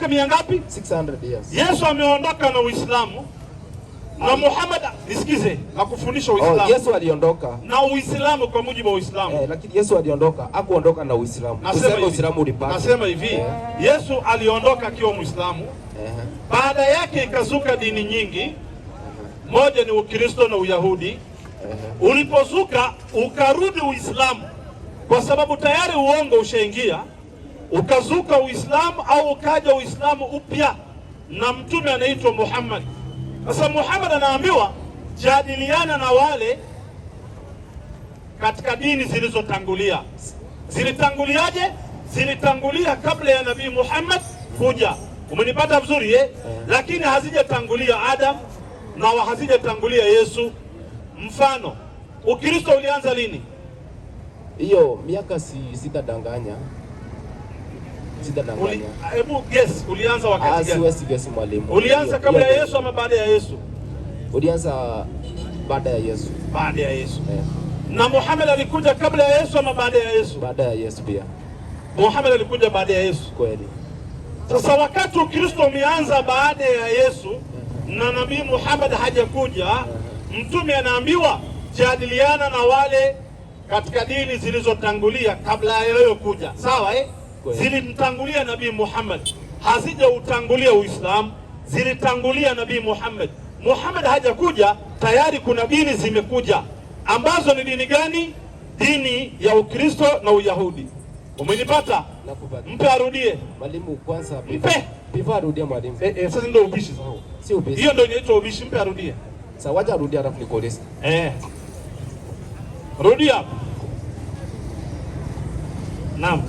miaka ngapi? 600 years. Yesu ameondoka na Uislamu na Muhammad, nisikize, na kufundisha Uislamu. Yesu aliondoka na Uislamu kwa mujibu wa Uislamu. Lakini Yesu aliondoka, hakuondoka na Uislamu. Tuseme Uislamu ulipata. Nasema hivi, Yesu aliondoka akiwa Muislamu. Baada yake ikazuka dini nyingi. Moja ni Ukristo na Uyahudi. Ulipozuka ukarudi Uislamu kwa sababu tayari uongo ushaingia, ukazuka Uislamu au ukaja Uislamu upya na mtume anaitwa Muhammad. Sasa Muhammad anaambiwa jadiliana na wale katika dini zilizotangulia. Zilitanguliaje? Zilitangulia kabla ya Nabii Muhammad kuja. Umenipata vizuri Lakini hazijatangulia Adam na hazijatangulia Yesu. Mfano, Ukristo ulianza lini? Hiyo miaka sitadanganya. Hebu guess, ulianza wakati gani? Siwezi guess mwalimu. Ulianza kabla ya Yesu ama baada ya Yesu? Ulianza baada ya Yesu. Baada ya Yesu. Na Muhammad alikuja kabla ya Yesu ama baada ya Yesu? Baada ya Yesu pia. Muhammad alikuja baada ya Yesu. Kweli. Sasa wakati Ukristo umeanza baada ya Yesu na Nabii Muhammad hajakuja, mtume anaambiwa jadiliana na wale katika dini zilizotangulia kabla ya yeye kuja. Sawa Zilimtangulia Nabii Muhammad, hazijautangulia Uislamu, zilitangulia Nabii Muhammad. Muhammad hajakuja, tayari kuna dini zimekuja ambazo ni dini gani? Dini ya Ukristo na Uyahudi. Umenipata? Mpe arudie. Mwalimu kwanza mpe. Bifa arudie mwalimu. Sasa ndio ubishi sasa. Si ubishi. Hiyo ndio inaitwa ubishi, mpe arudie. Sasa wacha arudie alafu nikueleze. Rudia. Naam.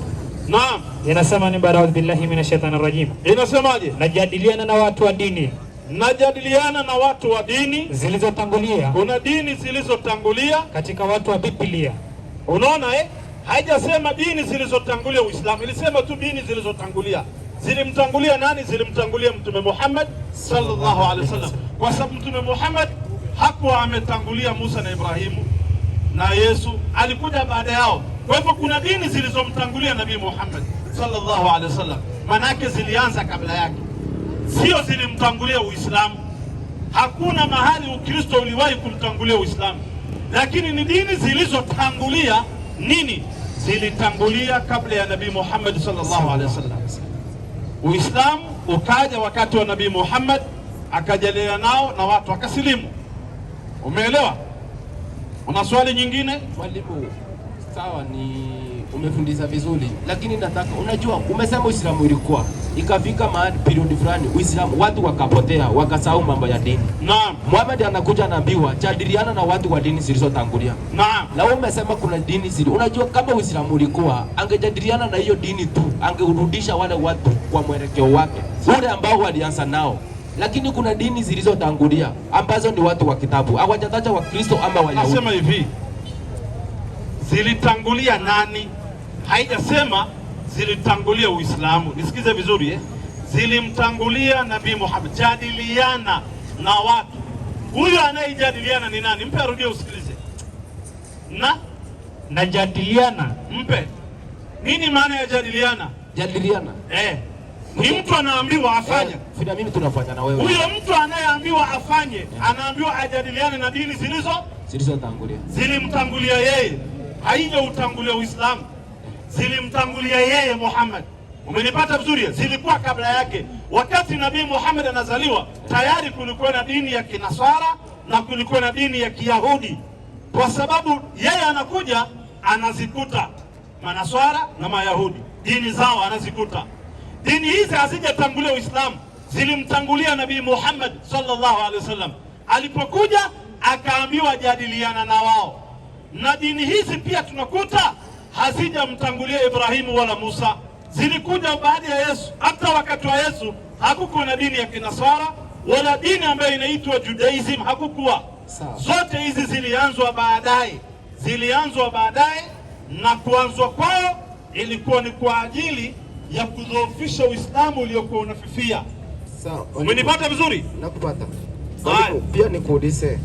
Inasema ni baada billahi minashaitanir rajim. Inasemaje? Najadiliana na watu wa dini. Najadiliana na watu wa dini zilizotangulia. Kuna dini zilizotangulia katika watu wa Biblia. Unaona haijasema dini zilizotangulia Uislamu, ilisema tu dini zilizotangulia. Zilimtangulia nani? Zilimtangulia Mtume Muhammad sallallahu alaihi wasallam. Kwa sababu Mtume Muhammad hakuwa ametangulia Musa na Ibrahimu na Yesu, alikuja baada yao. Kwa hivyo kuna dini zilizomtangulia Nabii Muhammad sallallahu alaihi wasallam, manake zilianza kabla yake, sio zilimtangulia Uislamu. Hakuna mahali Ukristo uliwahi kumtangulia Uislamu, lakini ni dini zilizotangulia nini? Zilitangulia kabla ya Nabii Muhammad sallallahu alaihi wasallam. Uislamu ukaja wakati wa Nabii Muhammad, akajalia nao na watu wakasilimu. Umeelewa? Una swali nyingine? Mwalimu, sawa, ni umefundisha vizuri, lakini nataka, unajua umesema Uislamu ilikuwa ikafika mahali period fulani Uislamu watu wakapotea, wakasahau mambo ya dini. Naam. Muhammad anakuja anaambiwa jadiliana na watu wa dini zilizotangulia. Naam. Na wewe umesema kuna dini zile. Unajua kama Uislamu ulikuwa angejadiliana na hiyo dini tu, angeurudisha wale watu kwa mwelekeo wake ule ambao walianza nao. Lakini kuna dini zilizotangulia ambazo ni watu wa kitabu. Hawajataja Wakristo ama Wayahudi. Nasema hivi, zilitangulia nani? Haijasema zilitangulia Uislamu. Nisikize vizuri Zilimtangulia Nabii Muhammad. Jadiliana na watu. Huyo anayejadiliana ni nani? Mpe arudie usikilize. Na jadiliana. Mpe. Nini maana ya jadiliana? Jadiliana. Ni mtu anaambiwa afanye. Fina mimi tunafanya na wewe. Huyo mtu anayeambiwa afanye, anaambiwa ajadiliane na dini zilizotangulia. Zilimtangulia yeye. Haijautangulia Uislamu. Zilimtangulia yeye Muhammad. Umenipata vizuri? Zilikuwa kabla yake. Wakati Nabii Muhammad anazaliwa, tayari kulikuwa na dini ya Kinasara na kulikuwa na dini ya Kiyahudi. Kwa sababu yeye anakuja anazikuta Manaswara na Mayahudi, dini zao anazikuta. Dini hizi hazijatangulia Uislamu, zilimtangulia Nabii Muhammad sallallahu alaihi wasallam. Alipokuja akaambiwa jadiliana na wao. Na dini hizi pia tunakuta hazijamtangulia Ibrahimu wala Musa, zilikuja baada ya Yesu. Hata wakati wa Yesu hakukuwa na dini ya Kinasara wala dini ambayo inaitwa Judaism, hakukuwa. Zote hizi zilianzwa baadaye, na kuanzwa kwao ilikuwa ni kwa ajili ya kudhoofisha Uislamu uliokuwa unafifia. Sawa. Umenipata vizuri? Nakupata. Pia nikuulize,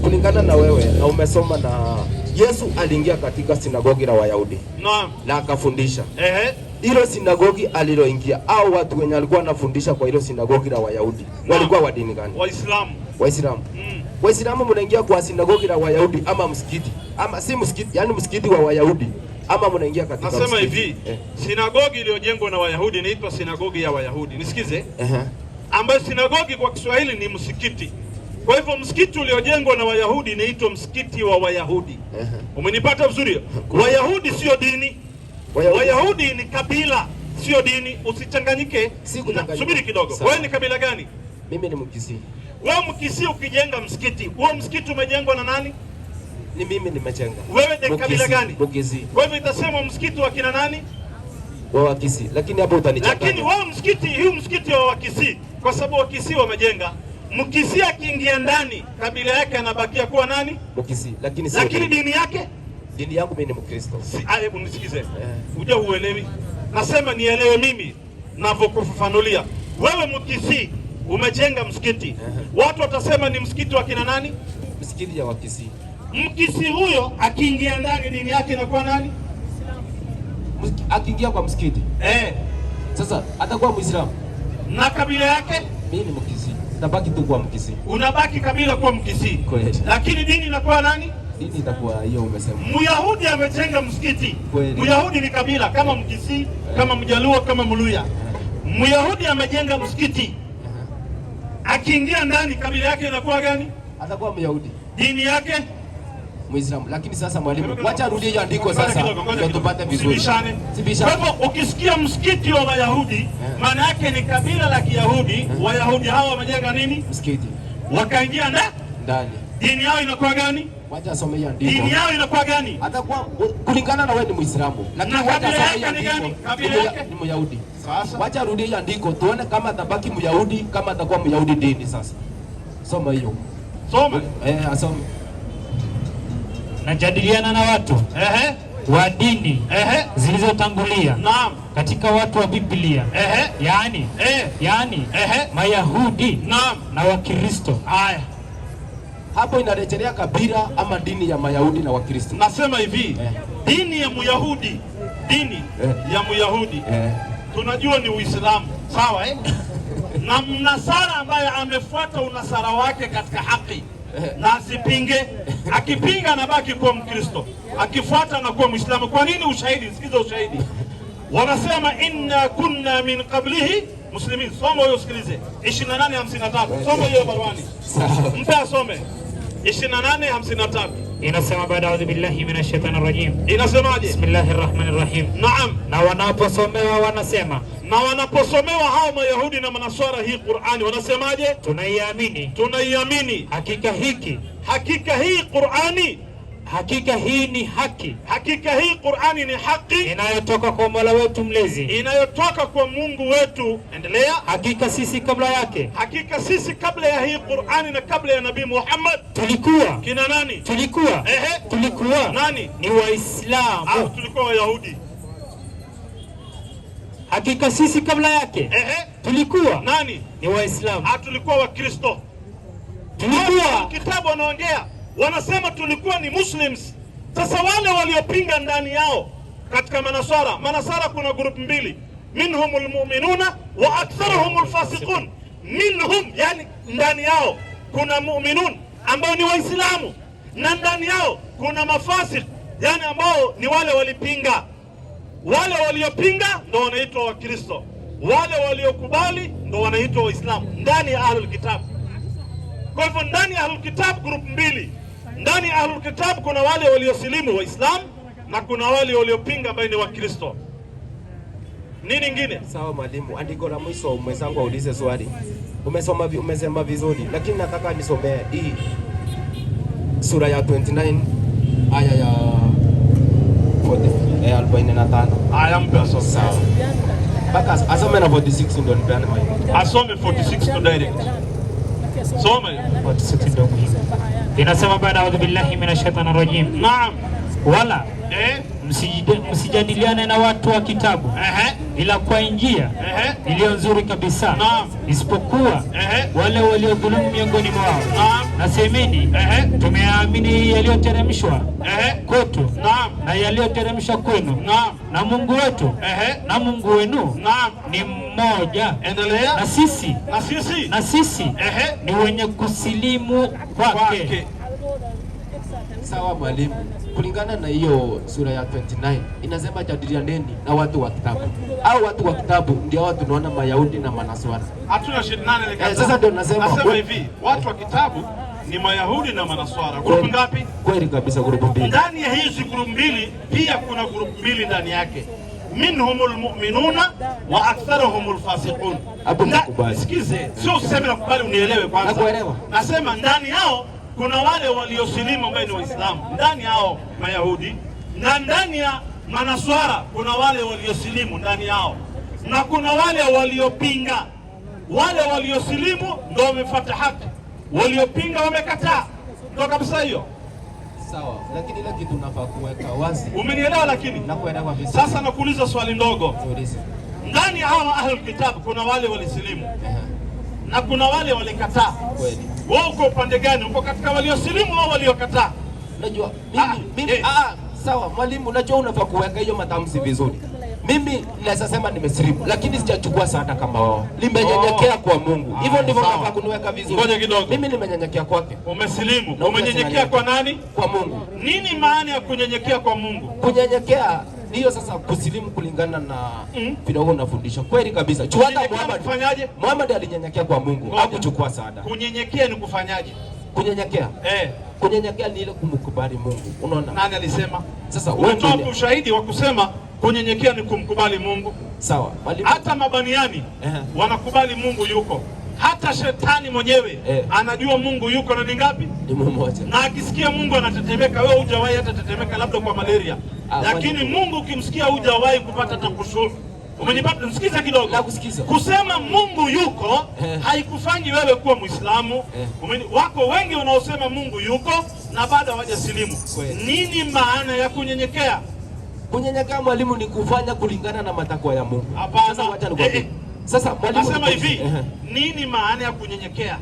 kulingana na wewe na umesoma, na Yesu aliingia katika sinagogi la Wayahudi. Naam. Na akafundisha. hilo sinagogi aliloingia au watu wenye alikuwa anafundisha kwa hilo sinagogi la Wayahudi walikuwa wa dini gani? Waislamu. Waislamu. Waislamu mnaingia kwa sinagogi la Wayahudi ama msikiti? Ama si msikiti, yani msikiti wa Wayahudi ama mnaingia katika msikiti? Nasema hivi, sinagogi iliyojengwa na Wayahudi inaitwa sinagogi ya Wayahudi. Nisikize. Ambayo sinagogi kwa Kiswahili ni msikiti. Kwa hivyo msikiti uliojengwa na Wayahudi inaitwa msikiti wa Wayahudi. Umenipata vizuri? Wayahudi sio dini. Wayahudi ni kabila, sio dini. Usichanganyike. Subiri kidogo. Wewe ni kabila gani? Mimi ni Mkisii. Wewe Mkisii ukijenga msikiti, huo msikiti umejengwa na nani? Ni mimi nimejenga. Wewe ni kabila gani? Mkisii. Kwa hivyo itasema msikiti wa kina nani? Wa Wakisii. Lakini hapo utanichanganya. Lakini wao msikiti wa Wakisii kwa sababu Wakisii wamejenga. Mkisii akiingia ndani, kabila yake anabakia kuwa nani? Mkisii. Lakini dini yake? Dini yangu mimi ni Mkristo. Hebu nisikize. Uja uelewi. Nasema nielewe mimi ninavyokufafanulia. Wewe Mkisii umejenga msikiti. Watu watasema ni msikiti wa kina nani? Msikiti ya Wakisii. Mkisii huyo akiingia ndani dini yake inakuwa nani? Akiingia kwa msikiti. Sasa atakuwa Muislamu. Na kabila yake? Mimi ni Mkisii. Tabaki tu kwa Mkisii. Unabaki kabila kwa Mkisii. Lakini dini inakuwa nani? Dini itakuwa hiyo umesema. Myahudi amejenga msikiti. Myahudi ni kabila kama Mkisii, kama Mjaluo, kama Mluya. Myahudi amejenga msikiti. Akiingia ndani kabila yake inakuwa gani? Atakuwa Myahudi. Dini yake Muislamu. Lakini sasa mwalimu, wacha arudie hiyo andiko sasa ndio tupate vizuri. Kwa hivyo ukisikia msikiti wa Wayahudi, maana yake ni kabila la Kiyahudi. Wayahudi hao wamejenga nini? Msikiti. Wakaingia ndani. Dini yao inakuwa gani? Wacha asome hiyo andiko. Dini yao inakuwa gani? Atakuwa kulingana na wewe ni Muislamu. Lakini wacha asome hiyo andiko. Kabila yake ni Myahudi. Sasa wacha arudie hiyo andiko tuone kama atabaki Myahudi, kama atakuwa Myahudi dini sasa. Soma hiyo. Soma. Asome. Najadiliana na watu wa dini zilizotangulia katika watu wa Biblia, yaani Mayahudi na Wakristo. Haya, hapo inarejelea kabila ama dini ya Mayahudi na Wakristo? Nasema hivi, dini ya Myahudi, ya Myahudi tunajua ni Uislamu, sawa na mnasara ambaye amefuata unasara wake katika haki na asipinge. Akipinga anabaki kuwa Mkristo, akifuata anakuwa Muislamu. Kwa nini? Ushahidi, sikiza ushahidi. Wanasema inna kunna min qablihi muslimin. Soma hiyo, sikilize 28:53. Soma hiyo barwani, mpe asome 28:53. Inasema baada audhu billahi minash shaitani rajim. Inasemaje? Bismillahir rahmanir rahim. Naam. Na wanaposomewa wanasema, na wanaposomewa hao Mayahudi na Manaswara hii Qur'ani wanasemaje? Tunaiamini. Hakika hii Qur'ani, hakika hii ni haki. Hakika hii Qur'ani ni haki inayotoka kwa Mola wetu mlezi, inayotoka kwa Mungu wetu. Endelea. Hakika sisi kabla yake, hakika sisi kabla ya hii Qur'ani na kabla ya Nabii Muhammad tulikuwa. Kina nani? Tulikuwa nani? Ni Waislamu. Tulikuwa Wayahudi. Hakika sisi kabla yake tulikuwa nani? Ni Waislamu. Tulikuwa Wakristo. Tulikuwa kitabu wanaongea, wanasema tulikuwa ni Muslims. Sasa wale waliopinga ndani yao katika Manasara kuna grupu mbili, minhumul mu'minuna wa aktharuhumul fasiqun. Minhum, yani ndani yao kuna mu'minun ambao ni Waislamu, na ndani yao kuna mafasik, yani ambao ni wale walipinga. Wale waliopinga ndo wanaitwa Wakristo, wale waliokubali ndo wanaitwa Waislamu ndani ya Ahlul Kitab. Kwa hivyo ndani ya Ahlul Kitab grupu mbili. Ndani ya Ahlul Kitab kuna wale waliosilimu Waislamu na kuna wale waliopinga ambao ni Wakristo. Nini nyingine? Sawa mwalimu, andiko la mwisho mwenzangu aulize swali. Umesema vizuri, lakini nataka nisomee hii sura ya 29 aya ya 45. Aya mpe asome. Sawa. Baka asome na 46 ndio nipeane maiki. Asome 46 to direct. Soma 46 ndio muhimu. Inasema baada audhu billahi minash shaitani rajim. Naam. Wala msijadiliane na watu wa kitabu ila kwa njia iliyo nzuri kabisa, isipokuwa wale waliodhulumu miongoni mwao. Na semeni, tumeamini yaliyoteremshwa kwetu na yaliyoteremshwa kwenu, na Mungu wetu na Mungu wenu ni mmoja. Endelea. Na sisi ni wenye kusilimu kwake. Sawa mwalimu, kulingana na hiyo sura ya 29 inasema jadilianeni na watu wa kitabu. Au watu wa kitabu ndio watu tunaona Mayahudi na Manaswara. Hatuna shida nani sasa ndio nasema hivi, watu wa kitabu ni Mayahudi na Manaswara. Grupu ngapi? Kweli kabisa, grupu mbili. Ndani ya hizi grupu mbili pia kuna grupu mbili ndani yake. Minhumul mu'minuna wa aktharuhumul fasiqun. Sikize, sio useme nakubali, unielewe kwanza. Nakuelewa. Nasema ndani yao kuna wale waliosilimu ambao ni Waislamu, ndani yao Mayahudi, na ndani ya Manaswara kuna wale waliosilimu ndani yao, na kuna wale waliopinga. Wale waliosilimu ndio wamefuata haki, waliopinga wamekataa. Ndio kabisa hiyo. Sawa, lakini ile kitu nafaa kuweka wazi. Umenielewa? Lakini nakuelewa vizuri. Sasa nakuuliza swali ndogo. Tuulize. Ndani ya hawa ahlul kitab kuna wale walisilimu na kuna wale walikataa. Kweli. Wewe uko upande gani? Uko katika waliosilimu au waliokataa? Unajua mimi sawa mwalimu, unajua unafaa kuweka hiyo matamshi vizuri. Mimi naweza sema nimesilimu, lakini sijachukua sana kama wao. Nimenyenyekea kwa Mungu. Hivyo ndivyo nafaa kuniweka vizuri. Ngoja kidogo. Mimi nimenyenyekea kwake. Umesilimu. Umenyenyekea kwa nani? Kwa Mungu. Nini maana ya kunyenyekea kwa Mungu? Kunyenyekea ndiyo sasa kusilimu kulingana na vile wewe unafundisha. Kweli kabisa. Hata Muhammad alinyenyekea kwa Mungu, hakuchukua sana. Kunyenyekea ni kufanyaje? Kunyenyekea? Kunyenyekea ni ile kumkubali Mungu. Unaona? Nani alisema? Sasa wewe ndio ushahidi wa kusema kunyenyekea ni kumkubali Mungu. Sawa. Hata mabaniani wanakubali Mungu yuko. Hata shetani mwenyewe anajua Mungu yuko na ni ngapi? Ni mmoja. Na akisikia Mungu anatetemeka. Wewe hujawahi hata tetemeka, labda kwa malaria. Lakini Mungu ukimsikia hujawahi kupata takushuru. Umenipata? Nisikiza kidogo. Nakusikiza. Kusema Mungu yuko haikufanyi wewe kuwa Muislamu. Wako wengi wanaosema Mungu yuko na bado hawajasilimu. Nini maana ya kunyenyekea? Kunyenyekea mwalimu ni kufanya kulingana na matakwa ya Mungu. Sasa wacha nikwambie. Sasa mwalimu nasema hivi, nini maana ya kunyenyekea?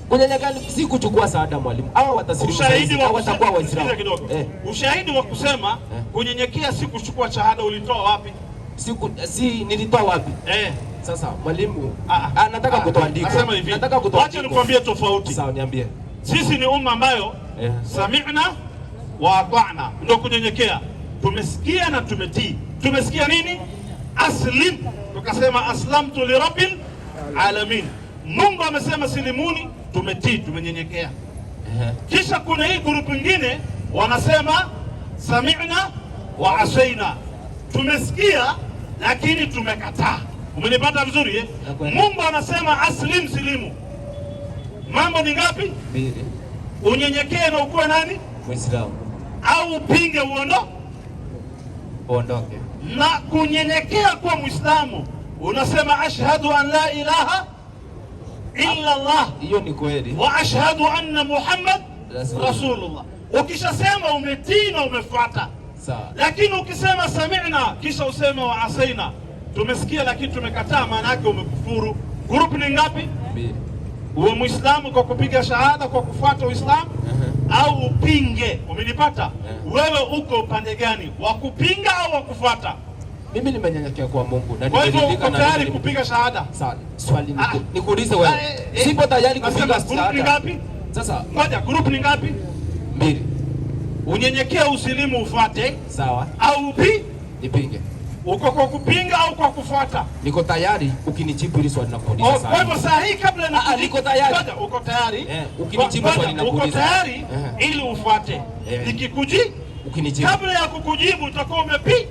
Kunyenyekea si kuchukua saada mwalimu. Hawa watasilimu au watakuwa Waislamu. Ushahidi wa kusema kunyenyekea si kuchukua shahada ulitoa wapi? Nilitoa wapi? Sasa mwalimu nataka kutoandika. Nasema hivi. Nataka kutoandika. Acha nikwambie tofauti. Sawa, niambie. Sisi ni umma ambayo sami'na wa ata'na, ndio kunyenyekea. Tumesikia na tumetii. Tumesikia nini? Aslim. Tukasema aslamtu li rabbil alamin. Mungu amesema silimuni, tumetii, tumenyenyekea. Kisha kuna hii grupu nyingine wanasema sami'na wa asaina. Tumesikia lakini tumekataa. Umenipata vizuri Mungu anasema aslim, silimu. Mambo ni ngapi? Mbili. Unyenyekee na ukuwe nani? Muislamu. Au upinge uondoke. Na kunyenyekea kwa Muislamu unasema ashhadu an la ilaha illa Allah. Hiyo ni kweli. Wa ashhadu anna Muhammad rasulullah. Ukishasema umetii na umefuata. Sawa. Lakini ukisema sami'na kisha usema wa asaina, tumesikia lakini tumekataa, maana yake umekufuru. Grupu ni ngapi? Mbili. Uwe Muislamu kwa kupiga shahada kwa kufuata Uislamu au upinge. Umenipata? Wewe uko upande gani? Wa kupinga au wa kufuata? Mimi nimenyenyekea kwa Mungu na nimeridhika. Uko tayari kupiga shahada? Sawa. Swali nikuulize wewe. Sipo tayari kupiga shahada. Grupu ni ngapi? Sasa ngoja, grupu ni ngapi? Mbili. Unyenyekea, usilimu, ufuate. Sawa. Au nipinge. Uko kwa kupinga au kwa kufuata? Niko tayari ukinijibu hili swali nakuuliza sasa. Kwa hivyo saa hii kabla na niko tayari. Uko tayari? Ukinijibu swali nakuuliza. Uko tayari ili ufuate. Ukinijibu. Kabla ya kukujibu utakuwa umepi.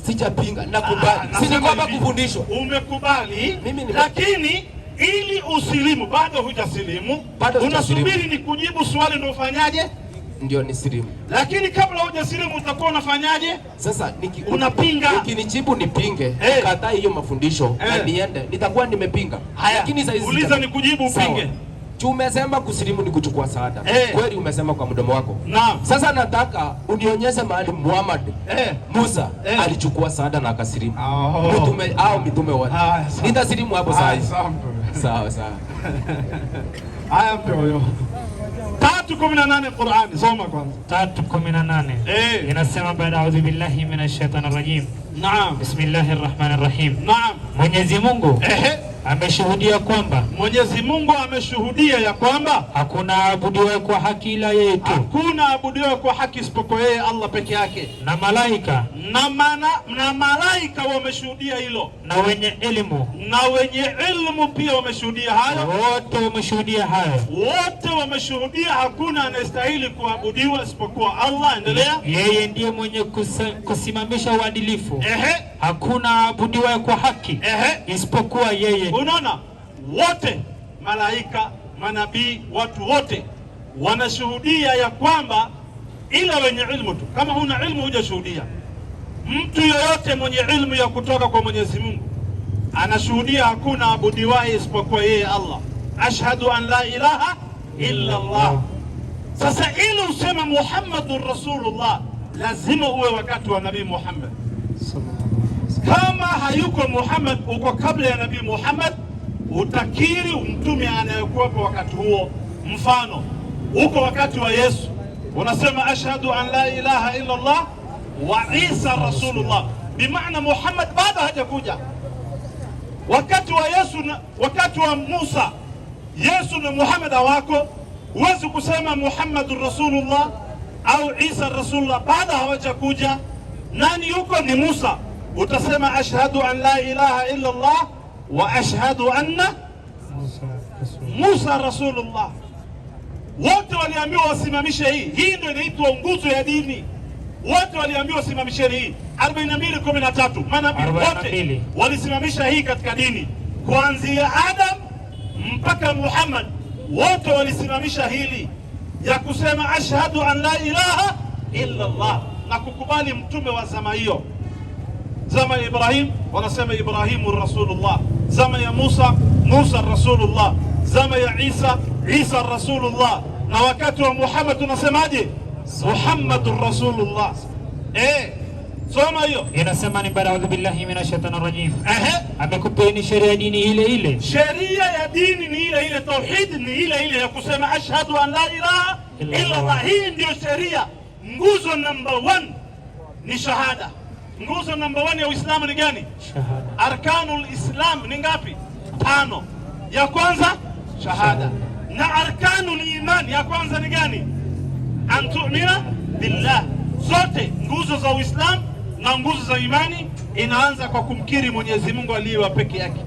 Sijapinga, nakubali. Si ni kwamba kufundishwa. Umekubali. Lakini ili usilimu bado hujasilimu. Unasubiri ni kujibu swali ndio ufanyaje? Ndio ni silimu. Lakini kabla hujasilimu utakuwa unafanyaje? Sasa unapinga. Ukinijibu nipinge, kataa hiyo mafundisho na niende, nitakuwa nimepinga. Lakini sasa uliza ni kujibu upinge. Umesema kusilimu ni kuchukua shahada. Kweli umesema kwa mdomo wako. Naam. Sasa nataka unionyeshe mahali Muhammad Musa alichukua shahada na akasilimu. Mtume au mitume wote. Nitasilimu hapo sasa. Sawa sawa. Haya mtoyo. 3:18 Qur'ani soma kwanza. 3:18 inasema baada a'udhu billahi minash shaitanir rajim. Naam. Bismillahir rahmanir rahim. Naam. Mwenyezi Mungu ameshuhudia kwamba Mwenyezi Mungu ameshuhudia ya kwamba hakuna abudiwe kwa haki ila yeye tu. Hakuna abudiwe kwa haki isipokuwa yeye Allah peke yake. Na malaika na malaika wameshuhudia hilo. Na wenye elimu pia wameshuhudia hayo. Wote wameshuhudia hayo. Wote wameshuhudia hakuna anastahili kuabudiwa isipokuwa Allah. Endelea. Yeye ndiye mwenye kusimamisha uadilifu. Hakuna abudiwe kwa haki isipokuwa yeye. Unaona, wote malaika, manabii, watu wote wanashuhudia ya kwamba ila wenye ilmu tu. Kama huna ilmu hujashuhudia. Mtu yoyote mwenye ilmu ya kutoka kwa Mwenyezi Mungu anashuhudia hakuna abudiwaye isipokuwa yeye Allah. Ashhadu an la ilaha illa Allah. Sasa ili useme Muhammadur Rasulullah lazima uwe wakati wa Nabii Muhammad. Kama hayuko Muhammad, uko kabla ya Nabii Muhammad, utakiri mtume anayekuwepo wakati huo. Mfano, uko wakati wa Yesu, unasema ashhadu an la ilaha illa Allah wa Isa Rasulullah, bimaana Muhammad bado hajakuja. Wakati wa Yesu, wakati wa Musa, Yesu na Muhammad hawako, huwezi kusema Muhammadur Rasulullah au Isa Rasulullah, bado hawajakuja. Nani yuko? Ni Musa. Utasema ashhadu an la ilaha illa Allah wa ashhadu anna Musa Rasulullah. Wote waliambiwa wasimamishe hii. Hii ndio inaitwa nguzo ya dini. Wote waliambiwa wasimamisheni hii. 42:13 manabii wote walisimamisha hii katika dini, kuanzia Adam mpaka Muhammad. Wote walisimamisha hili ya kusema ashhadu an la ilaha illa Allah na kukubali mtume wa zama hiyo. Zama ya Ibrahim wanasema Ibrahimu Rasulullah, zama ya Musa, Musa Rasulullah, zama ya Isa, Isa Rasulullah, na wakati wa Muhammad tunasemaje? Muhammadur Rasulullah. Soma hiyo. Inasema ni baada a'udhu billahi minash shaitanir rajim. Amekupeni sheria ya dini ile ile. Sheria ya dini ni ile ile, tauhid ni ile ile ya kusema ashhadu an la ilaha illa Allah. Hii ndio sheria. Nguzo number 1 ni shahada. Nguzo number 1 ya Uislamu ni gani? Shahada. Arkanul Islam ni ngapi? 5. Ya kwanza shahada. Na arkanul iman ya kwanza ni gani? An tu'mina billah. Zote nguzo za Uislamu na nguzo za imani inaanza kwa kumkiri Mwenyezi Mungu aliye peke yake,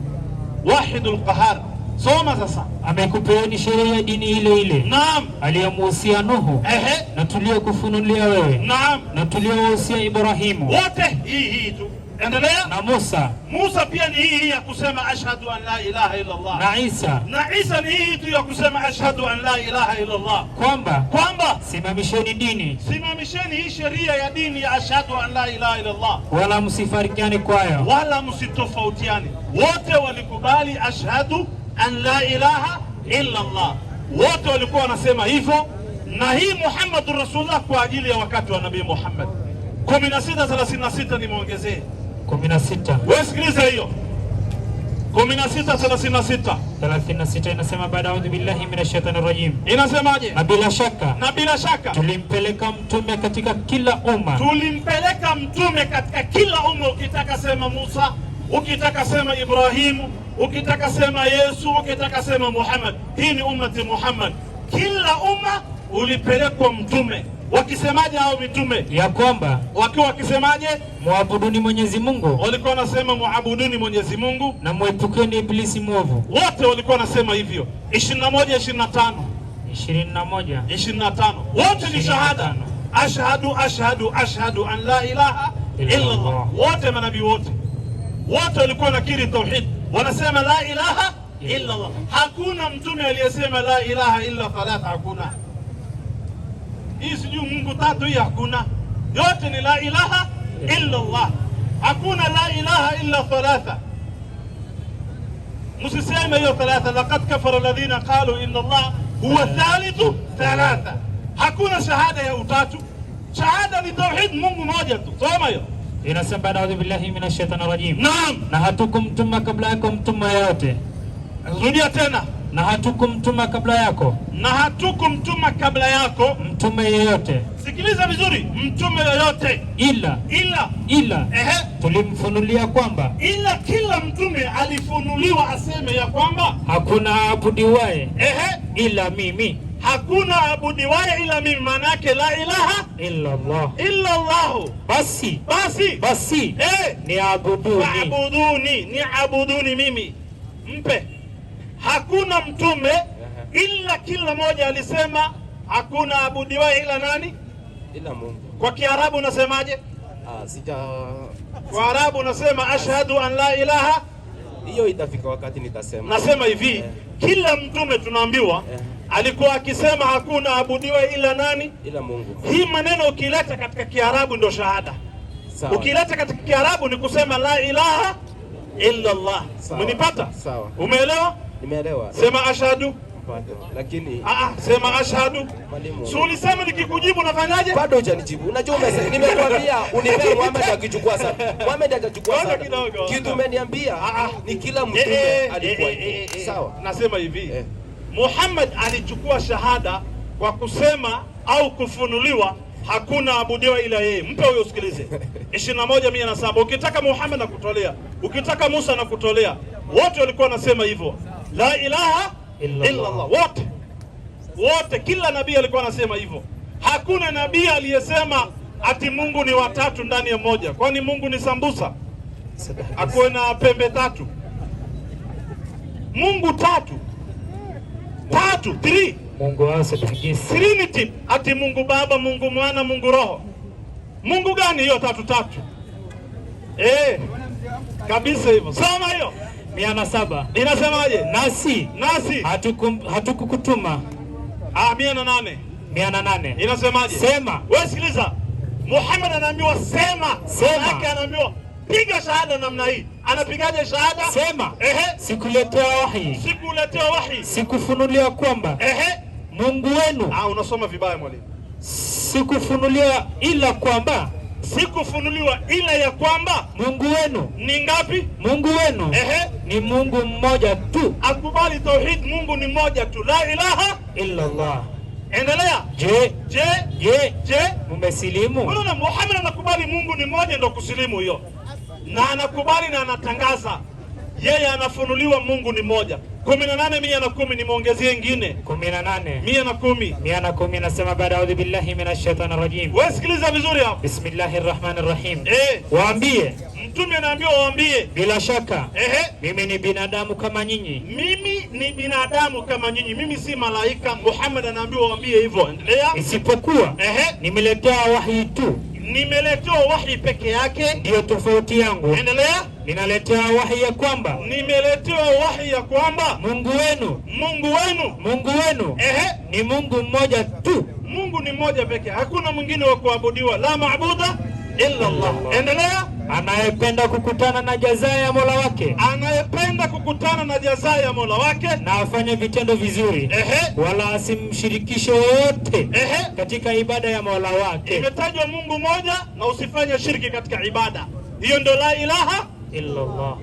Wahidul Qahar. Soma sasa. Amekupeeni sheria ya dini ile ile. Naam. Aliyemuhusia Nuhu. Na tuliyokufunulia wewe. Naam. Na tuliyohusia Ibrahimu. Wote hii tu. Endelea. Na Musa. Musa pia ni hii ya kusema ashhadu an la ilaha illa Allah. Na Isa. Na Isa ni hii tu ya kusema ashhadu an la ilaha illa Allah. Kwamba simamisheni dini. Simamisheni hii sheria ya dini ya ashhadu an la ilaha illa Allah. Wala msifarikiane kwayo. Wala msitofautiane. Wote walikubali ashhadu an la ilaha illa Allah. Wote walikuwa wanasema hivyo, na hii Muhammadur Rasulullah kwa ajili ya wakati wa Nabii Muhammad. 16:36 nimeongezea 16. Wewe sikiliza hiyo 16:36 inasema baada a'udhu billahi minash shaitanir rajim. Inasemaje? Na bila shaka tulimpeleka mtume katika kila umma. Ukitaka sema Musa, ukitaka sema Ibrahimu, ukitaka sema Yesu, ukitaka sema Muhammad. Hii ni ummati Muhammad. Kila umma ulipelekwa mtume. Wakisemaje hao mitume? Ya kwamba wakiwa wakisemaje? Muabuduni Mwenyezi Mungu. Walikuwa wanasema muabuduni Mwenyezi Mungu na muepukeni ibilisi mwovu. Wote walikuwa wanasema hivyo. 21:25 25 wote ni shahada. Ashhadu an la ilaha illa Allah. Wote manabii wote walikuwa nakiri tauhid, wanasema la ilaha illa Allah. Hakuna mtume aliyesema la ilaha illa thalatha. Hakuna hii sijui Mungu tatu, hii hakuna. Yote ni la ilaha illa Allah. Hakuna la ilaha illa thalatha. msiseme hiyo thalatha. Laqad kafara alladhina qalu inna Allah huwa thalithu thalatha. Hakuna shahada ya utatu. Shahada ni tauhid, Mungu moja tu. Soma hiyo. Inasema a'udhu billahi minash shaitani rajim. Naam. Na hatukumtuma kabla yako mtume yote. Rudia tena. Na hatukumtuma kabla yako. Na hatukumtuma kabla yako mtume yeyote. Sikiliza vizuri, mtume yoyote ila tulimfunulia kwamba, ila kila mtume alifunuliwa aseme ya kwamba hakuna abudiwaye ila mimi. Hakuna abudiwaye ila mimi, maana yake la ilaha illa Allah. Illa Allah. Basi niabuduni mimi. Mpe. Hakuna mtume ila kila moja alisema hakuna abudiwaye ila nani? Ila Mungu. Kwa Kiarabu unasemaje? Kwa Arabu unasema ashhadu an la ilaha. Hiyo itafika wakati nitasema. Nasema hivi, kila mtume tunaambiwa alikuwa akisema hakuna abudiwa ila nani? Ila Mungu. Hii maneno ukileta katika Kiarabu ndio shahada. Sawa. Ukileta katika Kiarabu ni kusema la ilaha illa Allah. Umenipata? Sawa. Umeelewa? Nimeelewa. Sema ashhadu. Lakini sema ashhadu. Si ulisema nikikujibu nafanyaje? Bado hujanijibu. Unajua nimekwambia unipe Muhammad akichukua sana. Muhammad atachukua sana. Kitu umeniambia ni kila mtume alikuwa hivyo. Sawa. Nasema hivi. Muhammad alichukua shahada kwa kusema au kufunuliwa hakuna abudiwa ila yeye. Mpe huyo usikilize. 21:107. Ukitaka Muhammad nakutolea, ukitaka Musa nakutolea. Wote walikuwa wanasema hivyo. La ilaha illa Allah. Wote kila nabii alikuwa anasema hivyo. Hakuna nabii aliyesema ati Mungu ni watatu ndani ya mmoja. Kwani Mungu ni sambusa? Akuwe na pembe tatu. Mungu tatu. Three. Mungu asa Trinity. Ati Mungu Baba, Mungu Mwana, Mungu Roho. Mungu gani hiyo tatu? Kabisa hivyo. Soma hiyo. 107. Inasemaje? Nasi hatukukutuma. 108. Inasemaje? Sema. Wewe sikiliza. Muhammad anaambiwa sema. Yake anaambiwa piga shahada namna hii. Anapigaje shahada? Sema. Sikuletea wahi. Sikufunulia kwamba. Mungu wenu. Unasoma vibaya mwalimu. Sikufunulia ila kwamba. Sikufunuliwa ila ya kwamba Mungu wenu ni ngapi? Mungu wenu ni Mungu mmoja tu. Akubali tauhid, Mungu ni mmoja tu, la ilaha illa Allah. Endelea. Je, mmesilimu? Unaona, Muhammad anakubali Mungu ni mmoja ndio kusilimu hiyo, na anakubali na anatangaza yeye anafunuliwa Mungu ni mmoja. 18:110 nimeongezea nyingine 110 nasema baada a'udhu billahi minash shaitani rajim. Wewe sikiliza vizuri hapo. Bismillahir rahmanir rahim. Waambie, mtume anaambiwa waambie, bila shaka mimi ni binadamu kama nyinyi. Mimi si malaika. Muhammad anaambiwa waambie hivyo. Endelea. Isipokuwa nimeletea wahi tu. Nimeletea wahi peke yake, ndio tofauti yangu. Endelea. Ninaletea wahi ya kwamba Mungu wenu ni Mungu mmoja tu. Mungu ni mmoja pekee, hakuna mwingine wa kuabudiwa, la maabuda illa Allah. Endelea. Anayependa kukutana na jazaa ya Mola wake, na afanye vitendo vizuri, wala asimshirikishe yoyote katika ibada ya Mola wake. Imetajwa Mungu moja na usifanye shirki katika ibada. Hiyo ndio la ilaha illa Allah.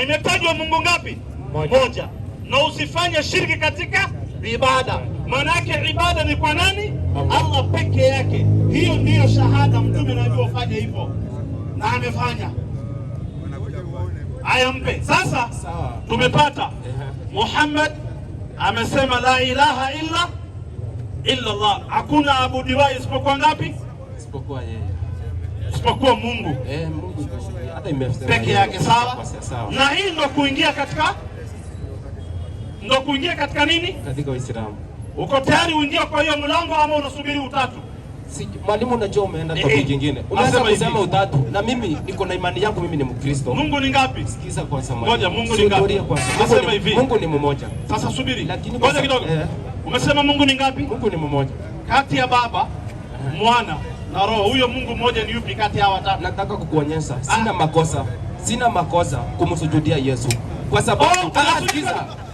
Imetajwa Mungu ngapi? Moja. Na usifanye shirki katika ibada. Maana yake ibada ni kwa nani? Allah peke yake. Hiyo ndiyo shahada mtume anajua ufanye hivyo, na amefanya. Aya mpe. Sasa tumepata Muhammad amesema la ilaha illa Allah. Hakuna abudiwa isipokuwa ngapi? Isipokuwa yeye. Isipokuwa Mungu. Mungu hata imesema peke yake. Sawa. Na hii ndio kuingia katika nini? Katika Uislamu. Uko tayari uingie kwa hiyo mlango ama unasubiri utatu? Mwalimu, unajua umeenda topic nyingine. Unasema utatu, na mimi niko na imani yangu, mimi ni Mkristo. Mungu ni ngapi? Sikiza kwanza mwalimu. Moja. Mungu ni ngapi? Nasema hivi, Mungu ni mmoja. Sasa subiri. Ngoja kidogo. Umesema Mungu ni ngapi? Mungu ni mmoja. Kati ya Baba, Mwana na roho. Huyo Mungu mmoja ni yupi kati ya watatu? Nataka kukuonyesha sina makosa kumsujudia Yesu kwa sababu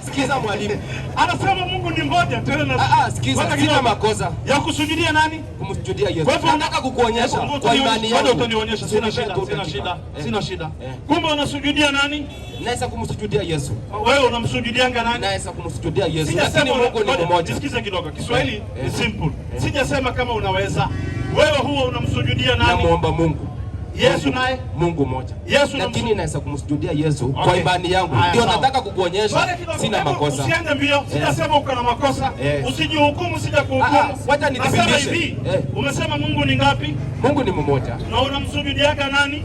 sikiza mwalimu. Anasema Mungu ni mmoja tena na sikiza, sina makosa ya kusujudia nani? Kumsujudia Yesu. Kwa hivyo nataka kukuonyesha kwa imani yangu. Utanionyesha, sina shida. Kumbe unasujudia nani? Naweza kumsujudia Yesu. Wewe unamsujudianga nani? Naweza kumsujudia Yesu. Lakini Mungu ni mmoja. Sikiza kidogo. Kiswahili ni simple. Sijasema kama unaweza. Wewe huwa unamsujudia nani? Namuomba Mungu. Yesu naye Mungu mmoja. Lakini naweza kumsujudia Yesu kwa imani yangu. Ndio nataka kukuonyesha sina makosa. Usiende mbio. Sijasema uko na makosa. Usijihukumu, sija kuhukumu. Wacha nidhibitishe. Umesema Mungu ni ngapi? Mungu ni mmoja. Na unamsujudiaga nani?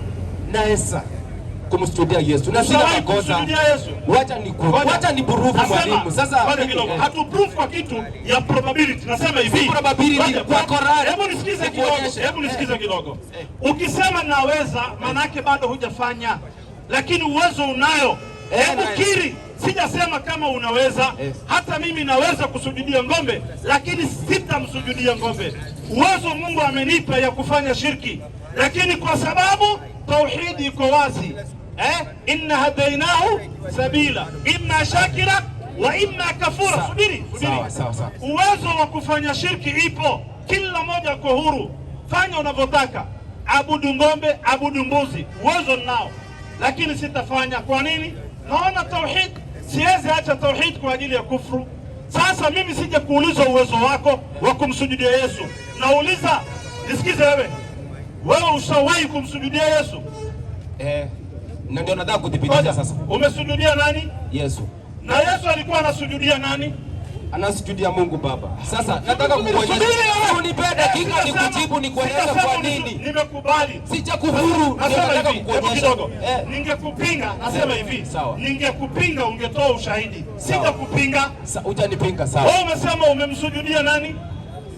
Naweza kumsujudia Yesu. Na sina makosa. Wacha ni proof mwalimu. Sasa hatu proof kwa kitu ya probability. Nasema hivi. Probability kwa Qur'an. Hebu nisikize kidogo. Ukisema naweza, maana yake bado hujafanya. Lakini uwezo unayo. Hebu kiri. Sijasema kama unaweza. Hata mimi naweza kusujudia ng'ombe, lakini sitamsujudia ng'ombe. Uwezo Mungu amenipa ya kufanya shirki. Lakini kwa sababu tauhidi iko wazi. Inna hadainahu sabila imma shakira wa imma kafura. Subiri. Sawa. Uwezo wa kufanya shirki ipo, kila moja kwa huru, fanya unavyotaka, abudu ng'ombe, abudu mbuzi, uwezo nao, lakini sitafanya. Kwa nini? Naona tauhid, siwezi acha tauhid kwa ajili ya kufuru. Sasa mimi sije kuuliza uwezo wako wa kumsujudia Yesu, nauliza, nisikize wewe ushawahi kumsujudia Yesu? Na ndio nataka kudhibitisha sasa. Umesujudia nani? Yesu. Na Yesu alikuwa anasujudia nani? Anasujudia Mungu Baba. Sasa nataka kukuonyesha. Unipe dakika nikujibu, nikueleze kwa nini. Nimekubali. Sijakufuru. Nataka kukuonyesha. Ningekupinga, nasema hivi. Ningekupinga ungetoa ushahidi. Sijakupinga. Hujanipinga sawa. Wewe umesema umemsujudia nani?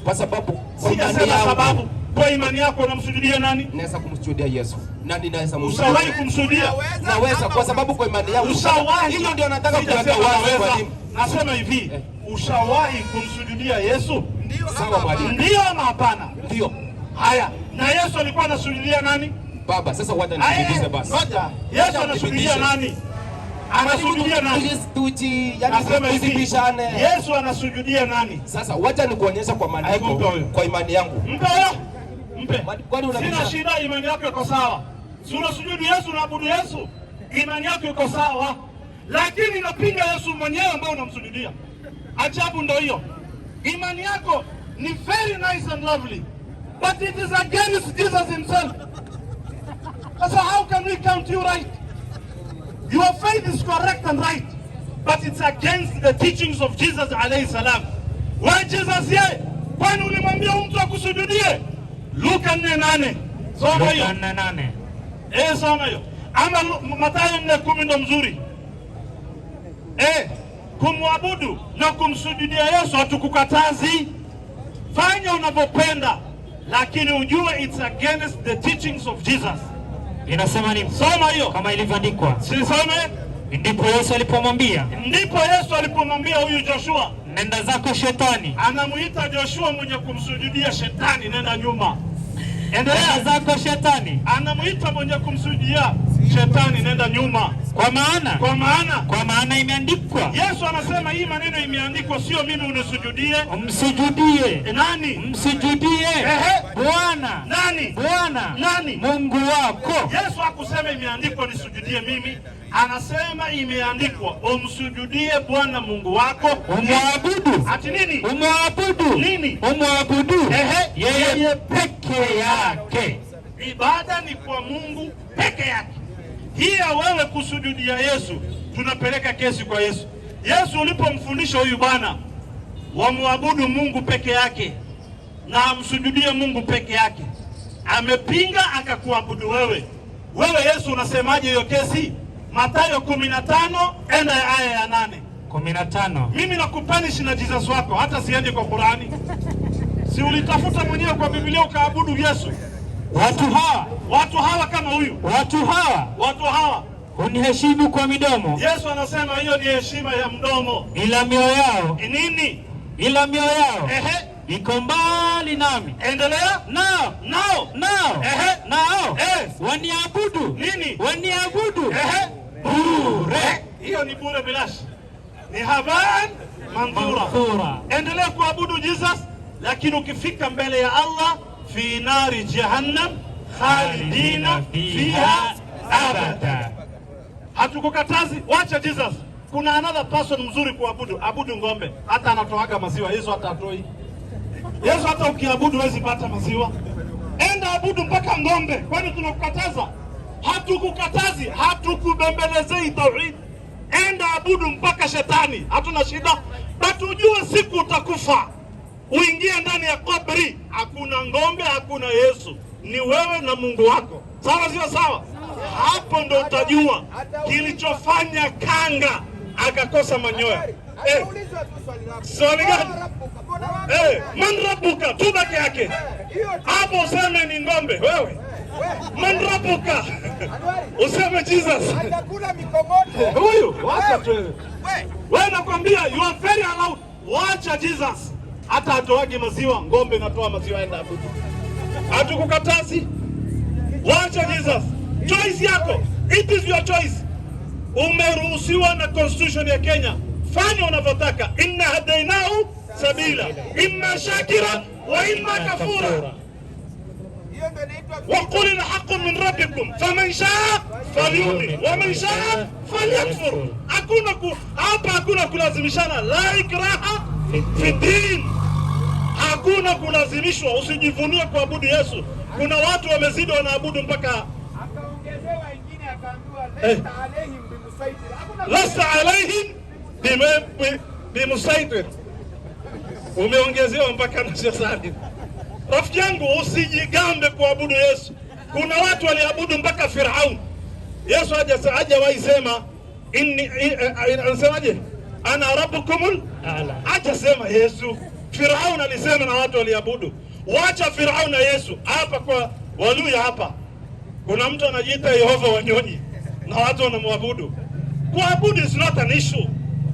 Kwa sababu sijasema sababu. Kwa imani yako unamsujudia nani? Naweza kumsujudia Yesu. Nani naweza kumsujudia? Ushawahi kumsujudia? Naweza kwa sababu kwa imani yangu. Ushawahi? Hilo ndio nataka kuweka wazi mwalimu. Nasema hivi, ushawahi kumsujudia Yesu? Ndio. Sawa mwalimu. Ndio ama hapana? Ndio. Haya, na Yesu alikuwa anasujudia nani? Baba. Sasa wacha nithibitishe basi. Ngoja. Yesu anasujudia nani? Anasujudia nani? Yesu anasujudia nani? Sasa wacha nikuonyesha kwa maandiko, kwa imani yangu. Mpe. Sina shida, imani yako iko sawa. Si unasujudu Yesu, unaabudu Yesu, imani yako iko sawa. Lakini napinga Yesu mwenyewe ambaye unamsujudia. Ajabu ndio hiyo. Imani yako ni very nice and lovely, but it is against Jesus himself. So how can we count you right? Your faith is correct and right, but it's against the teachings of Jesus alayhi salam. Why Jesus yeye? Kwani ulimwambia mtu akusujudie? Luka 4:8. Soma hiyo. 4:8. Soma hiyo. Ama Mathayo 4:10 ndo mzuri. Kumwabudu na kumsujudia Yesu hatukukatazi. Fanya unavyopenda, lakini ujue it's against the teachings of Jesus. Inasema nini? Soma hiyo. Kama ilivyoandikwa. Sisome? Ndipo Yesu alipomwambia huyu Joshua, nenda zako shetani. Anamuita Joshua mwenye kumsujudia shetani, nenda nyuma. Endelea zako shetani. Anamuita mwenye kumsujudia shetani, nenda nyuma. Kwa maana imeandikwa. Yesu anasema hii maneno imeandikwa, sio mimi unisujudie. Msujudie. Nani? Msujudie. Bwana. Nani? Bwana. Nani? Mungu wako. Yesu hakusema imeandikwa nisujudie mimi. Anasema imeandikwa umsujudie Bwana Mungu wako. Umwabudu. Ati nini? Umwabudu. Nini? Umwabudu. Yeye peke yake. Ibada ni kwa Mungu peke yake. Hii wewe kusujudia Yesu, tunapeleka kesi kwa Yesu. Yesu ulipomfundisha huyu bwana wamwabudu Mungu peke yake na amsujudie Mungu peke yake, amepinga akakuabudu wewe. Wewe Yesu unasemaje hiyo kesi? Mathayo 15 enda aya ya 8. 15. Mimi nakupanish na Jesus wako, hata siendi kwa Qurani. Si ulitafuta mwenyewe kwa Biblia ukaabudu Yesu? Watu hawa kama huyu. Watu hawa huniheshimu kwa midomo. Yesu anasema hiyo ni heshima ya mdomo, ila mioyo yao. Nini? Ila mioyo yao iko mbali nami. Endelea. Nao waniabudu. Nini? Waniabudu bure. Hiyo ni bure bilashi, ni haban mandhura. Endelea kuabudu Jesus, lakini ukifika mbele ya Allah, fi nari jahannam khalidina fiha abada. Hatukukatazi, wacha Jesus. Kuna another person mzuri kuabudu, abudu ng'ombe. Hata anatoaga maziwa, Yesu hata atoi. Yesu hata ukiabudu huwezi pata maziwa. Enda abudu mpaka ng'ombe. Kwani tunakukataza? Hatukukatazi, hatukubembelezei tauhid. Enda abudu mpaka shetani, hatuna shida. But ujue siku utakufa, uingie ndani ya kabri, hakuna ng'ombe, hakuna Yesu, ni wewe na Mungu wako. Sawa sio sawa? Hapo ndo utajua kilichofanya kanga akakosa manyoya. Swali gani? Man rabbuka tu peke yake. Hapo useme ni ng'ombe wewe. Man rabbuka. Useme Jesus. Atakula mikomoto. Huyu wacha tu. Wewe nakwambia you are very allowed. Wacha Jesus. Hata atoagi maziwa, ng'ombe natoa maziwa, enda abudu. Hatukukatazi. Wacha Jesus. Choice yako. It is your choice. Umeruhusiwa na constitution ya Kenya. Fanya unavyotaka. Inna hadainahu sabila imma shakira wa imma kafura. Wa qul al-haqqu min rabbikum faman shaa falyu'min wa man shaa falyakfur. Hakuna kulazimishana, la ikraha fi din. Hakuna kulazimishwa. Usijivunie kuabudu Yesu. Kuna watu wamezidi wanaabudu mpaka akaongezewa wengine akaambiwa lasta alaihim bimusaitir. Umeongezewa mpaka na shetani. Rafiki yangu, usijigambe kuabudu Yesu. Kuna watu waliabudu mpaka Firaun. Yesu hajawahi sema anasemaje? Ana rabbukumul a'la. Hajasema Yesu. Firaun alisema na watu waliabudu. Wacha Firaun na Yesu. Hapa kwa Waluya hapa kuna mtu anajiita Yehova Wanyonyi na watu wanamwabudu. Kuabudu is not an issue,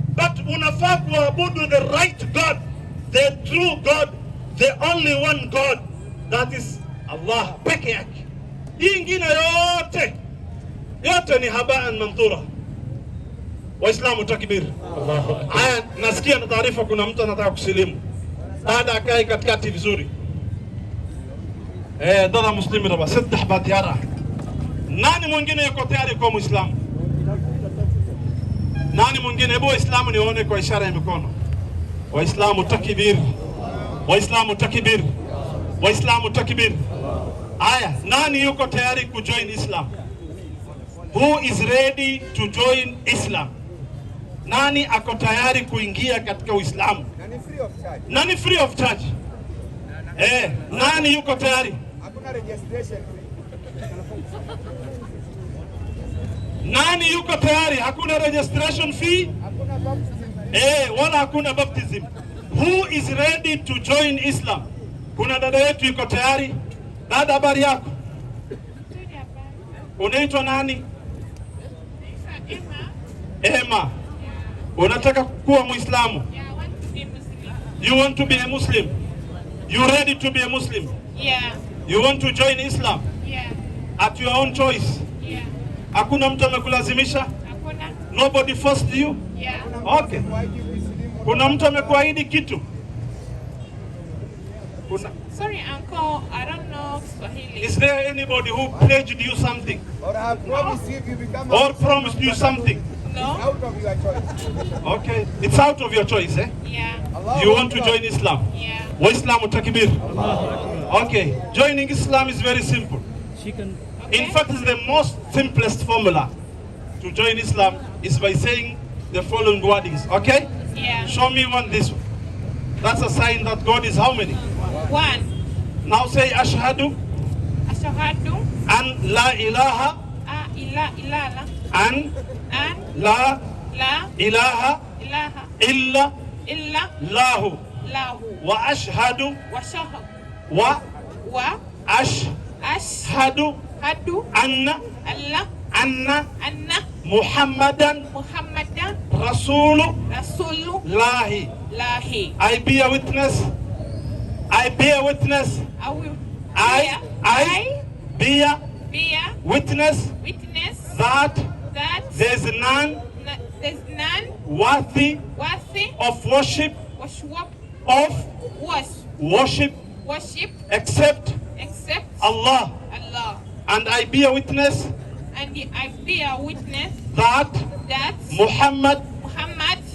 but unafaa kuabudu the right God, the true God, the only one God, that is Allah peke yake. Hii ingine yote ni habaan mandhura. Waislamu takbir. Haya, nasikia na taarifa kuna mtu anataka kusilimu. Baada akae katikati vizuri. Dada muslimi raba saddah batiara. Nani mwingine yuko tayari kwa Muislamu? Nani mwingine? Hebu Waislamu nione kwa ishara ya mikono. Waislamu takbir. Waislamu takbir. Waislamu takbir. Aya, nani yuko tayari kujoin Islam? Who is ready to join Islam? Nani ako tayari kuingia katika Uislamu? Nani free of charge? Nani yuko tayari? Hakuna registration. Nani yuko tayari? Hakuna registration fee? Hakuna baptism. Wala hakuna baptism. Who is ready to join Islam? Kuna dada yetu yuko tayari. Dada, habari yako? Unaitwa nani? Emma. Unataka kuwa Muislamu? You want to be a Muslim? You ready to be a Muslim? Yeah. You want to join Islam? Yeah. At your own choice? Yeah. Hakuna mtu amekulazimisha? Hakuna. Nobody forced you? Yeah. Okay. Kuna mtu amekuahidi kitu? Sorry, uncle, I don't know Swahili. Is there anybody who pledged you something? Or have promised you if you become Or promised you something? No? out of your choice. Okay. It's out of your choice, eh? Yeah. You want to join Islam? Yeah. Waislamu takbir. Okay. Joining Islam is very simple. In fact, it's the most simplest formula to join Islam is by saying the following wordings. Okay? Yeah. Show me one this one. That's a sign that God is how many? One. Now say ashhadu Ashhadu an la ilaha ilaha an an la la ilaha ilaha illa illa lahu lahu wa ashhadu wa shahadu wa wa ashhadu ashhadu anna alla anna anna Muhammadan Muhammadan Rasulu Rasulu lahi. lahi. I bear witness I bear witness. I will I bear bear witness witness that there's none none worthy worthy of worship except Allah. And I bear witness that Muhammad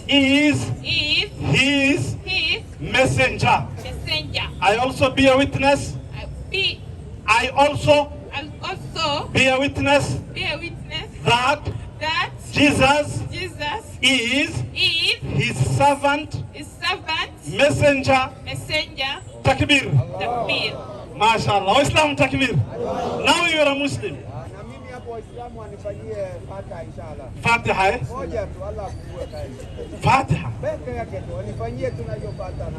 is his messenger. I also bear witness. I also bear witness that Jesus is his servant, messenger. Takbir. Mashallah. Islam takbir. Now you are a Muslim. Na mimi hapo Waislamu wanifanyie Fatiha inshallah. Fatiha eh? Moja tu Allah akuwe kai. Fatiha. Peke yake tu wanifanyie tunayo Fatiha.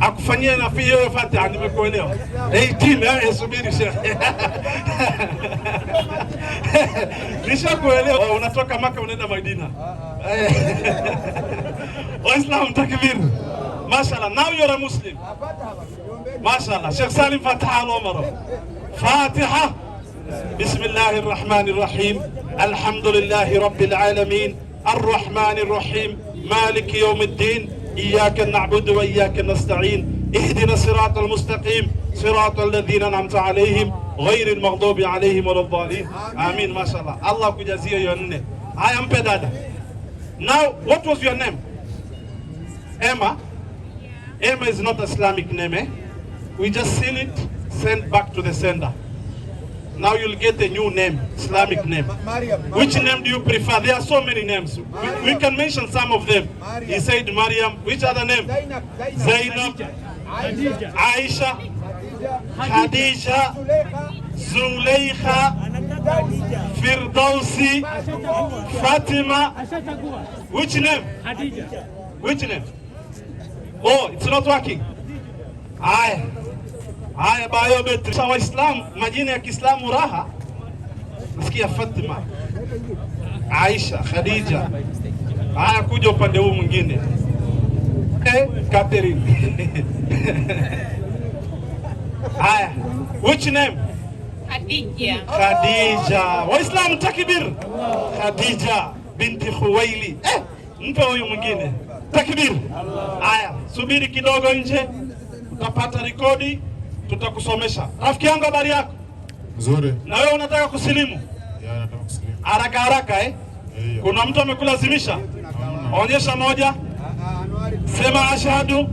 Akufanyie na hiyo Fatiha nimekuelewa. 18 subiri sheikh. Nishakuelewa unatoka Maka unaenda Madina. Waislamu takbir. Mashallah. Now you are a Muslim. Mashallah. Sheikh Salim Fatiha al-Umar. Fatiha. بسم الله الرحمن الرحيم الحمد لله رب العالمين الرحمن الرحيم مالك يوم الدين إياك نعبد وإياك نستعين اهدنا الصراط المستقيم صراط الذين أنعمت عليهم غير المغضوب عليهم ولا الضالين آمين. ما شاء الله. الله kujazie your name. I am Pedada. Now what was your name? Emma. Emma is not Islamic name, eh? We just seal it, send back to the sender. Now you'll get a new name, Islamic name. Which name do you prefer? There are so many names. We can mention some of them. He said Maryam. Which other name? Zainab, Aisha, Khadija, Zuleikha, Firdausi, Fatima. Which name? Which name? Oh, it's not working. Haya biometri sawa Islam, majina ya Kiislamu raha. Nasikia Fatima, Aisha, Khadija. Haya kuja upande huu mwingine. Catherine. Haya. Which name? Khadija. Waislamu takbir. Khadija binti Khuwaili. Mpe huyu mwingine. Takbir. Haya, subiri kidogo nje. Utapata rekodi. Tutakusomesha. Rafiki yangu habari yako? Nzuri. Na wewe unataka kusilimu? Ya, nataka kusilimu. Haraka haraka eh? Kuna mtu amekulazimisha? Onyesha moja. Sema ashhadu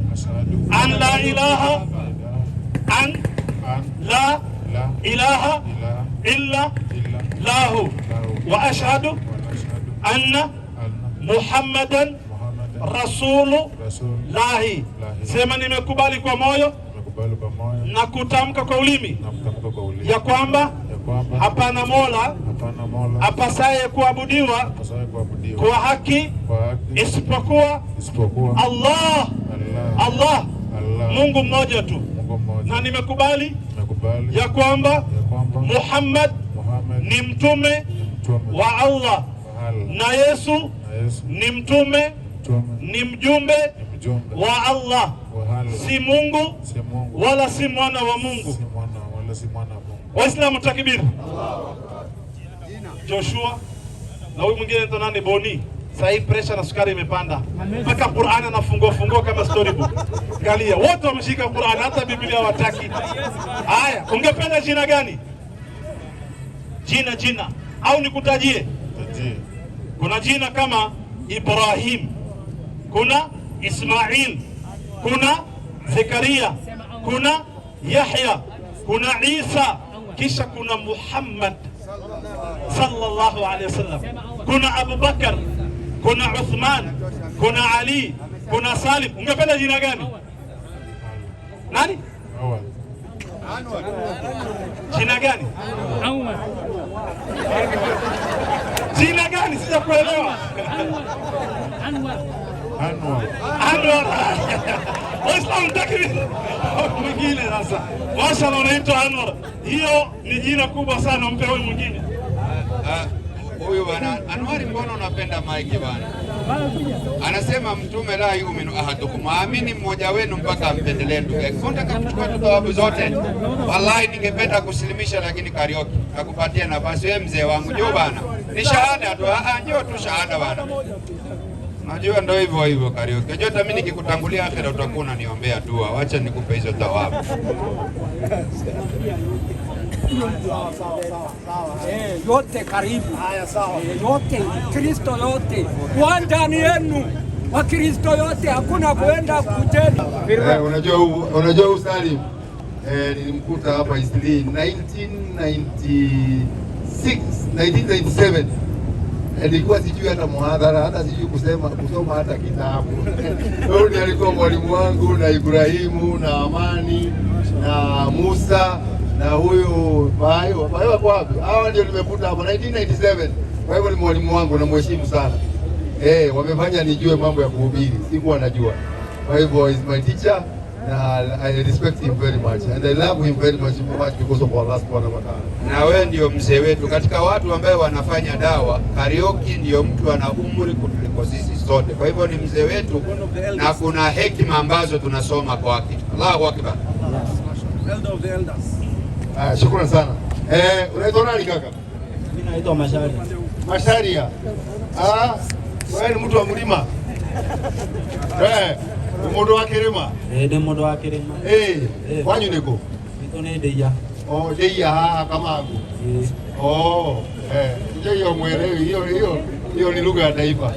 an la ilaha an la ilaha illa lahu wa ashhadu anna Muhammadan Rasulullahi. Sema nimekubali kwa moyo na kutamka kwa ulimi ya kwamba hapana mola apasaye kuabudiwa kwa haki isipokuwa Allah, Mungu mmoja tu, na nimekubali ya kwamba Muhammad ni mtume wa Allah na Yesu ni mtume, ni mjumbe wa Allah, si Mungu wala si mwana wa Mungu. Waislamu takbir. Joshua na huyu mwingine ndo nani? Boni. Sasa hii pressure na sukari imepanda. Mpaka Qur'an anafungua kama storybook. Galia, wote wameshika Qur'an, hata Biblia hawataki. Haya, ungependa jina gani? Jina au nikutajie? Kuna jina kama Ibrahim, kuna Ismail, kuna Zakaria, kuna Yahya, kuna Isa, kisha kuna Muhammad sallallahu alaihi wasallam, kuna Abu Bakar, kuna Uthman, kuna Ali, kuna Salim. Ungependa jina gani? Nani? Anwar. Jina gani? Anwar. Jina gani? Sijakuelewa. Anwar. Waislamu takbir. Mwingine sasa. Mashallah unaitwa Anwar. Hiyo ni jina kubwa sana, mpe huyu mwingine. Huyu bwana Anwari, mbona unapenda maiki bwana? Anasema Mtume, la yu'minu ahadukum, amini mmoja wenu mpaka ampendelee ndugu yake. Unataka kuchukua thawabu zote? Wallahi ningependa kusilimisha, lakini Kariuki nakupatia nafasi. Wewe mzee wangu, njoo bana, ni shahada tu. Njoo tu shahada bana. Najua ndio hivyo hivyo Kariuki. Najua hata mimi nikikutangulia akhera utakuwa unaniombea dua. Wacha nikupe hizo thawabu. Yote karibu. Haya sawa. Yote Kristo yote. Kwa ndani yenu. Wa Kristo yote hakuna kuenda kujeni. Unajua Salim, nilimkuta hapa Isli 1997. Nilikuwa sijui hata muhadhara, hata sijui kusoma hata kitabu. Ndio alikuwa mwalimu wangu, na Ibrahimu na Amani na Musa na huyo Bayo wako wapi? Hawa ndio nimekuta hapa 1997. Kwa hivyo ni mwalimu wangu na mheshimu sana. Wamefanya nijue mambo ya kuhubiri, sikuwa najua. Kwa hivyo is my teacher, na I respect him very much and I love him very much because of Allah subhanahu wa ta'ala. Na wewe ndio mzee wetu katika watu ambao wanafanya dawa. Kariuki ndio mtu ana umri kuliko sisi sote, kwa hivyo ni mzee wetu na kuna hekima ambazo tunasoma kwake. Allahu akbar. Elder of the elders. Shukrani sana. Unaitwa nani kaka? Mimi naitwa Masharia. Masharia. Wewe ni mtu wa mlima. Mmodo wa Kirima. Ni mmodo wa Kirima. Wanyu niko? Niko ni Deya. Deya kama hapo. Hiyo mwelewi, hiyo ni lugha ya taifa.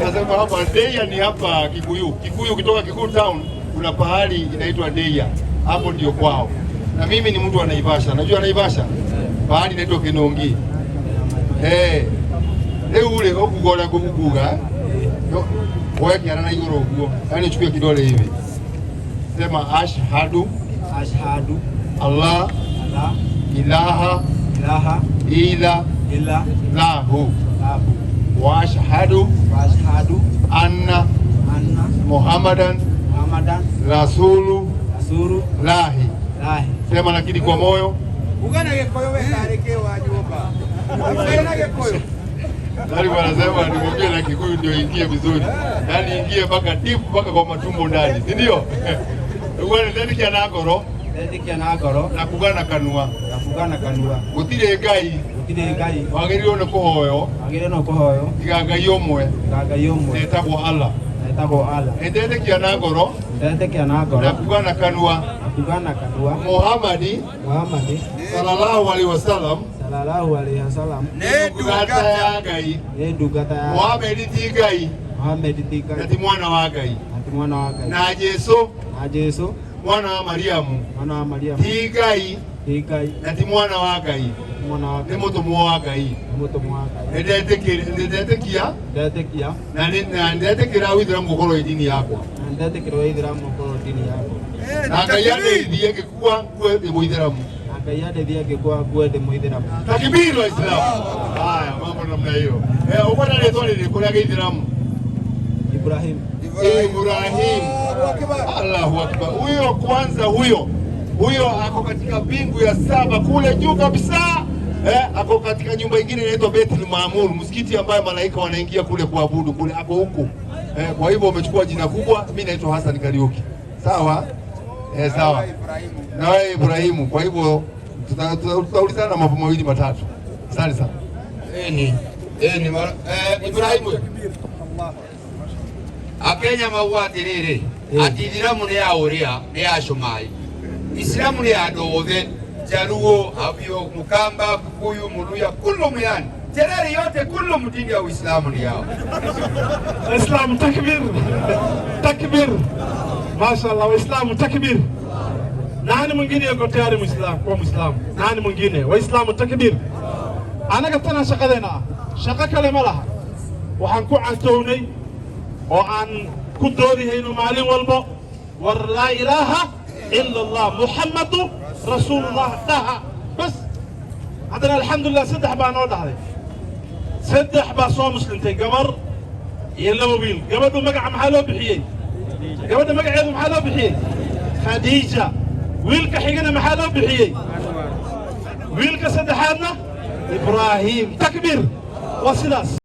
Nasema hapa Deya ni hapa Kikuyu. Kikuyu kutoka Kikuyu town kuna pahali inaitwa Deya. Hapo ndio kwao. Na mimi ni mtu wa Naivasha. Najua Naivasha? Pahali inaitwa Kinongi. Leo ule okugora kubuga. Wewe kiana igoro huo. Yaani chukua kidole hivi. Sema ashhadu Allah ilaha illa lahu wa ashhadu anna Muhammadan Rasulullahi. Sema lakini kwa moyo. Ugana gekoyo wewe arekewa nyumba. Ugana gekoyo. Nani wanasema niongee na Kikuyu ndio ingie vizuri. Yaani ingie mpaka deep mpaka kwa matumbo ndani, si ndio? Wewe ndani kia nagoro. Na kugana kanua. Gutire ngai. Wagĩrĩirwo nĩ kũhoyo. Tiga ngai ũmwe. Etagwo Allah. Ndetĩkia na ngoro. Na kugana kanua. Muhammadi sallallahu alaihi wasallam. Ne ndungata ya Muhammad ti ngai. Na ti mwana wa ngai. Na Jesu mwana wa Mariamu. Ti ngai. Na ti mwana wa ngai. Ni mũtũmwo wa ngai. Ndetĩkia na ndetĩkĩra Uislamu gũkorwo dini yakwa. Na ngai andeithie ngĩkua ngue ndĩ Mũithĩramu. Takbir wa Islam. Haya, mambo namna hiyo. Uko na rĩtwa rĩrĩkũ rĩa Gĩithĩramu? Ibrahim. Allahu akbar. Huyo kwanza huyo ako katika mbingu ya 7 kule juu kabisa. Ako katika nyumba nyingine inaitwa Baitul Maamur, msikiti ambayo malaika wanaingia kule kuabudu kule, ako huko. Kwa hivyo umechukua jina kubwa. Mimi naitwa Hassan Kariuki. Sawa? Sawa. Na wewe Ibrahimu. Kwa hivyo tutaulizana mambo mawili matatu. Asante sana. Ibrahimu. Akenya mawati rĩrĩ ati Ithiramu nĩ ya ũrĩa nĩ ya Shumai, Islamu nĩ ya andũ othe, Jaluo, Abio, Mukamba, Kikuyu, Muluya, kullu yani tereri yote kullu mdini ya Uislamu ni yao. Islam takbir. Mashallah, Waislamu takbir. Nani mwingine yuko tayari Muislamu kwa Muislamu? Nani mwingine? Waislamu takbir. Anaga tana shaqadeena. Shaqa kale malaha. Waxaan ku cantownay oo aan ku doodihayno maalin walba war la ilaha illa Allah Muhammadu Rasulullah daha bas. Hadana alhamdulillah saddex baa noo dhahday. Saddex baa soo muslimtay gabar iyo laba wiil. Gabadhu magaca maxaa loo bixiyay? Gabadha magaceedu maxaa loo bixiyay? Khadija. wiilka xigana maxaa loo bixiyay? wiilka saddexaadna Ibrahim. Takbir. Wasidaas.